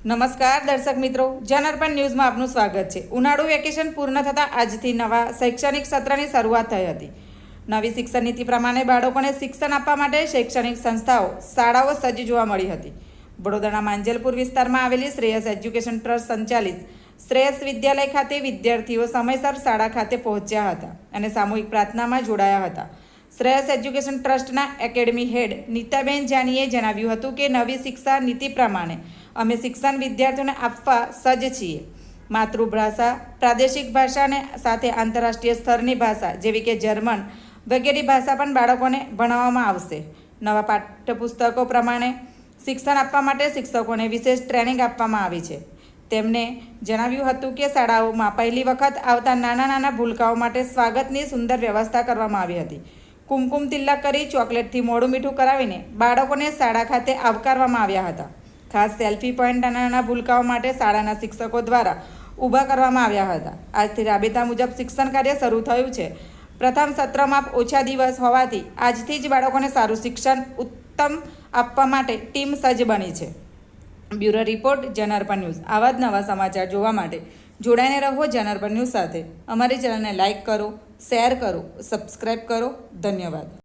નમસ્કાર દર્શક મિત્રો, જનઅર્પણ ન્યૂઝમાં આપનું સ્વાગત છે। ઉનાળુ વેકેશન પૂર્ણ થતાં આજથી નવા શૈક્ષણિક સત્રની શરૂઆત થઈ હતી। નવી શિક્ષણ નીતિ પ્રમાણે બાળકોને શિક્ષણ આપવા માટે શૈક્ષણિક સંસ્થાઓ, શાળાઓ સજ્જ જોવા મળી હતી। વડોદરાના માંજલપુર વિસ્તારમાં આવેલી શ્રેયસ એજ્યુકેશન ટ્રસ્ટ સંચાલિત શ્રેયસ વિદ્યાલય ખાતે વિદ્યાર્થીઓ સમયસર શાળા ખાતે પહોંચ્યા હતા અને સામૂહિક પ્રાર્થનામાં જોડાયા હતા। શ્રેયસ એજ્યુકેશન ટ્રસ્ટના એકેડમી હેડ નીતાબેન જાનીએ જણાવ્યું હતું કે નવી શિક્ષા નીતિ પ્રમાણે અમે શિક્ષણ વિદ્યાર્થીઓને આપવા સજ્જ છીએ। માતૃભાષા, પ્રાદેશિક ભાષાને સાથે આંતરરાષ્ટ્રીય સ્તરની ભાષા જેવી કે જર્મન વગેરે ભાષા પણ બાળકોને ભણાવવામાં આવશે। નવા પાઠ્યપુસ્તકો પ્રમાણે શિક્ષણ આપવા માટે શિક્ષકોને વિશેષ ટ્રેનિંગ આપવામાં આવી છે। તેમણે જણાવ્યું હતું કે શાળાઓમાં પહેલી વખત આવતા નાના ભૂલકાઓ માટે સ્વાગતની સુંદર વ્યવસ્થા કરવામાં આવી હતી। કુમકુમ તિલક કરી ચોકલેટથી મોઢું મીઠું કરાવીને બાળકોને શાળા ખાતે આવકારવામાં આવ્યા હતા। ખાસ સેલ્ફી પોઈન્ટ નાના ભૂલકાઓ માટે શાળાના શિક્ષકો દ્વારા ઊભા કરવામાં આવ્યા હતા। આજથી રાબેતા મુજબ શિક્ષણ કાર્ય શરૂ થયું છે। પ્રથમ સત્રમાં ઓછા દિવસ હોવાથી આજથી જ બાળકોને સારું શિક્ષણ ઉત્તમ આપવા માટે ટીમ સજ્જ બની છે। Bureau report, Janarpan news. આવા જ નવા સમાચાર જોવા માટે જોડાઈને રહો જનઅર્પણ ન્યૂઝ સાથે। અમારી ચેનલને લાઇક કરો, શેર કરો, સબસ્ક્રાઈબ કરો। ધન્યવાદ।